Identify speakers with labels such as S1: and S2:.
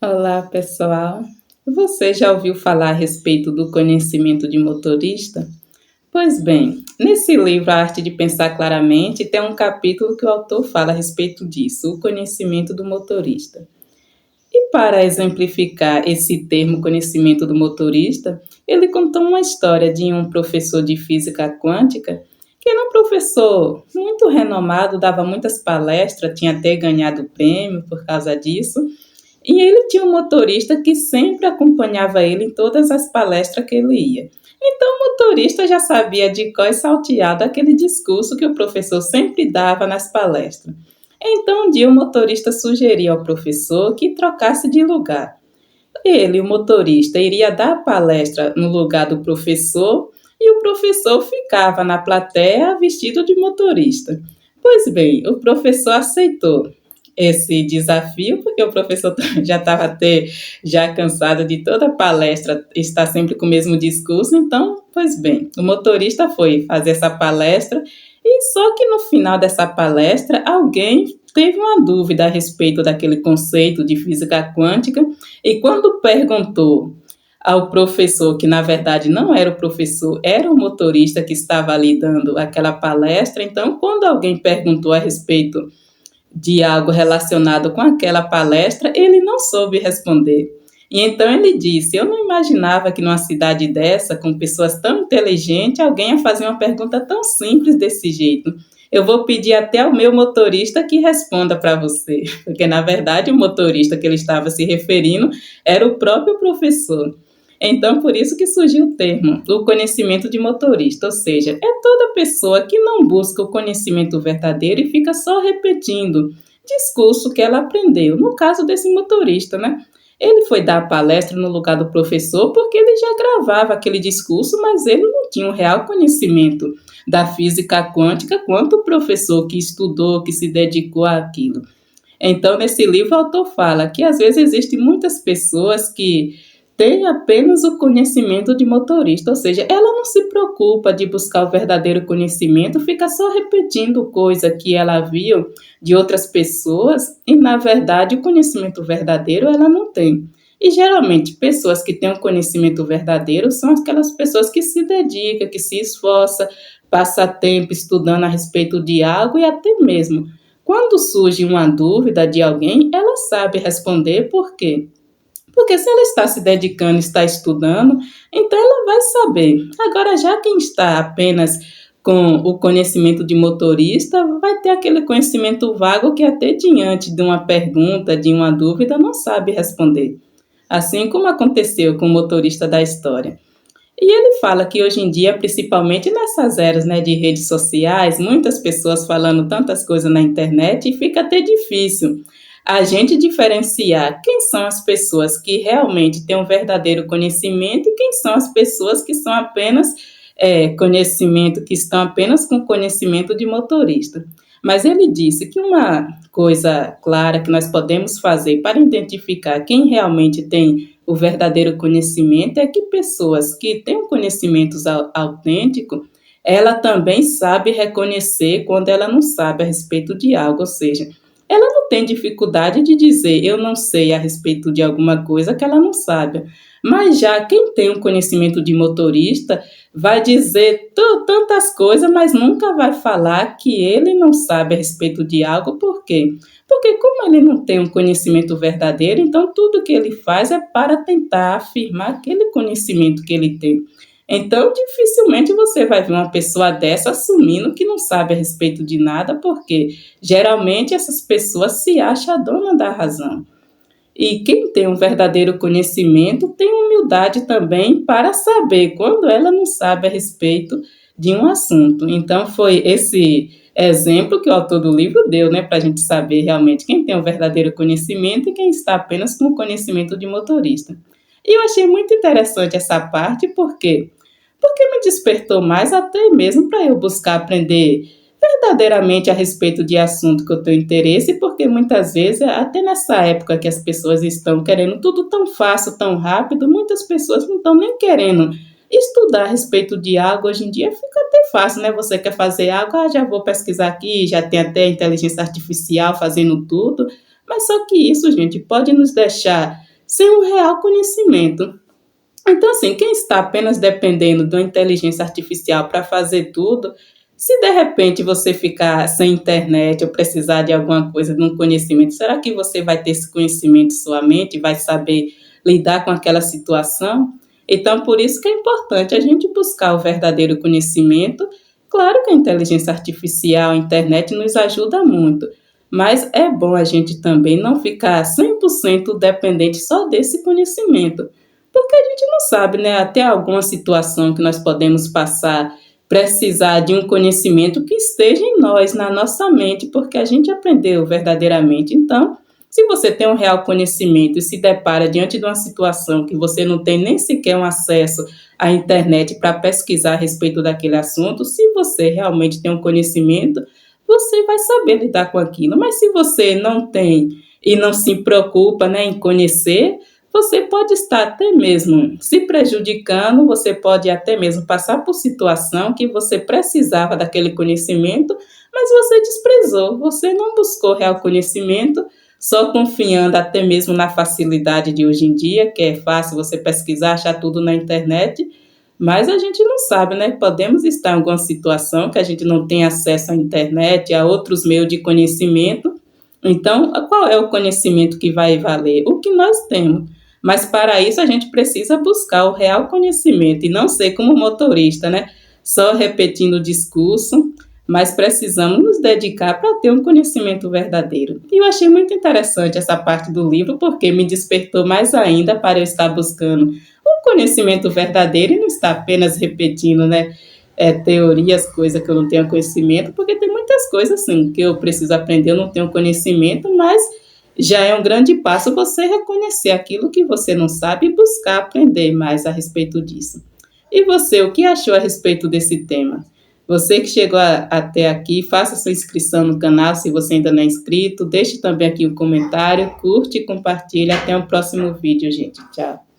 S1: Olá, pessoal. Você já ouviu falar a respeito do conhecimento de motorista? Pois bem, nesse livro A Arte de Pensar Claramente, tem um capítulo que o autor fala a respeito disso, o conhecimento do motorista. E para exemplificar esse termo conhecimento do motorista, ele contou uma história de um professor de física quântica, que era um professor muito renomado, dava muitas palestras, tinha até ganhado prêmio por causa disso. E ele tinha um motorista que sempre acompanhava ele em todas as palestras que ele ia. Então o motorista já sabia de cor e salteado aquele discurso que o professor sempre dava nas palestras. Então um dia o motorista sugeriu ao professor que trocasse de lugar. Ele, o motorista, iria dar a palestra no lugar do professor e o professor ficava na plateia vestido de motorista. Pois bem, o professor aceitou esse desafio, porque o professor já estava até já cansado de toda a palestra estar sempre com o mesmo discurso, então, pois bem, o motorista foi fazer essa palestra e só que no final dessa palestra alguém teve uma dúvida a respeito daquele conceito de física quântica e quando perguntou ao professor, que na verdade não era o professor, era o motorista que estava ali dando aquela palestra, então quando alguém perguntou a respeito de algo relacionado com aquela palestra, ele não soube responder. E então ele disse: Eu não imaginava que numa cidade dessa, com pessoas tão inteligentes, alguém ia fazer uma pergunta tão simples desse jeito. Eu vou pedir até ao meu motorista que responda para você, porque na verdade o motorista que ele estava se referindo era o próprio professor. Então, por isso que surgiu o termo, o conhecimento de motorista, ou seja, é toda pessoa que não busca o conhecimento verdadeiro e fica só repetindo discurso que ela aprendeu. No caso desse motorista, né? Ele foi dar a palestra no lugar do professor porque ele já gravava aquele discurso, mas ele não tinha um real conhecimento da física quântica quanto o professor que estudou, que se dedicou àquilo. Então, nesse livro, o autor fala que às vezes existem muitas pessoas que têm apenas o conhecimento de motorista, ou seja, ela não se preocupa de buscar o verdadeiro conhecimento, fica só repetindo coisa que ela viu de outras pessoas e, na verdade, o conhecimento verdadeiro ela não tem. E geralmente, pessoas que têm um conhecimento verdadeiro são aquelas pessoas que se dedicam, que se esforçam, passa tempo estudando a respeito de algo e até mesmo quando surge uma dúvida de alguém, ela sabe responder por quê? Porque se ela está se dedicando, está estudando, então ela vai saber. Agora, já quem está apenas com o conhecimento de motorista, vai ter aquele conhecimento vago que até diante de uma pergunta, de uma dúvida, não sabe responder. Assim como aconteceu com o motorista da história. E ele fala que hoje em dia, principalmente nessas eras, né, de redes sociais, muitas pessoas falando tantas coisas na internet e fica até difícil a gente diferenciar quem são as pessoas que realmente têm um verdadeiro conhecimento e quem são as pessoas que são apenas conhecimento, que estão apenas com conhecimento de motorista. Mas ele disse que uma coisa clara que nós podemos fazer para identificar quem realmente tem o verdadeiro conhecimento é que pessoas que têm um conhecimento autêntico, ela também sabe reconhecer quando ela não sabe a respeito de algo, ou seja, ela não tem dificuldade de dizer eu não sei a respeito de alguma coisa que ela não sabe. Mas já quem tem um conhecimento de motorista vai dizer tantas coisas, mas nunca vai falar que ele não sabe a respeito de algo. Por quê? Porque como ele não tem um conhecimento verdadeiro, então tudo que ele faz é para tentar afirmar aquele conhecimento que ele tem. Então, dificilmente você vai ver uma pessoa dessa assumindo que não sabe a respeito de nada, porque geralmente essas pessoas se acham a dona da razão. E quem tem um verdadeiro conhecimento tem humildade também para saber quando ela não sabe a respeito de um assunto. Então, foi esse exemplo que o autor do livro deu, né, para a gente saber realmente quem tem um verdadeiro conhecimento e quem está apenas com o conhecimento de motorista. E eu achei muito interessante essa parte, porque me despertou mais até mesmo para eu buscar aprender verdadeiramente a respeito de assunto que eu tenho interesse, porque muitas vezes, até nessa época que as pessoas estão querendo tudo tão fácil, tão rápido, muitas pessoas não estão nem querendo estudar a respeito de algo. Hoje em dia fica até fácil, né? Você quer fazer algo, já vou pesquisar aqui, já tem até inteligência artificial fazendo tudo, mas só que isso, gente, pode nos deixar sem um real conhecimento. Então, assim, quem está apenas dependendo da inteligência artificial para fazer tudo, se de repente você ficar sem internet ou precisar de alguma coisa, de um conhecimento, será que você vai ter esse conhecimento em sua mente e vai saber lidar com aquela situação? Então, por isso que é importante a gente buscar o verdadeiro conhecimento. Claro que a inteligência artificial, a internet nos ajuda muito, mas é bom a gente também não ficar 100% dependente só desse conhecimento, porque a gente não sabe, né? Até alguma situação que nós podemos passar, precisar de um conhecimento que esteja em nós, na nossa mente, porque a gente aprendeu verdadeiramente. Então, se você tem um real conhecimento e se depara diante de uma situação que você não tem nem sequer um acesso à internet para pesquisar a respeito daquele assunto, se você realmente tem um conhecimento, você vai saber lidar com aquilo. Mas se você não tem e não se preocupa, né, em conhecer, você pode estar até mesmo se prejudicando, você pode até mesmo passar por situação que você precisava daquele conhecimento, mas você desprezou, você não buscou real conhecimento, só confiando até mesmo na facilidade de hoje em dia, que é fácil você pesquisar, achar tudo na internet, mas a gente não sabe, né? Podemos estar em alguma situação que a gente não tem acesso à internet, a outros meios de conhecimento. Então, qual é o conhecimento que vai valer? O que nós temos. Mas para isso a gente precisa buscar o real conhecimento e não ser como motorista, né? Só repetindo o discurso, mas precisamos nos dedicar para ter um conhecimento verdadeiro. E eu achei muito interessante essa parte do livro, porque me despertou mais ainda para eu estar buscando um conhecimento verdadeiro e não estar apenas repetindo, né? Teorias, coisas que eu não tenho conhecimento, porque tem muitas coisas assim que eu preciso aprender, eu não tenho conhecimento, mas já é um grande passo você reconhecer aquilo que você não sabe e buscar aprender mais a respeito disso. E você, o que achou a respeito desse tema? Você que chegou até aqui, faça sua inscrição no canal se você ainda não é inscrito, deixe também aqui um comentário, curte e compartilhe. Até o próximo vídeo, gente. Tchau.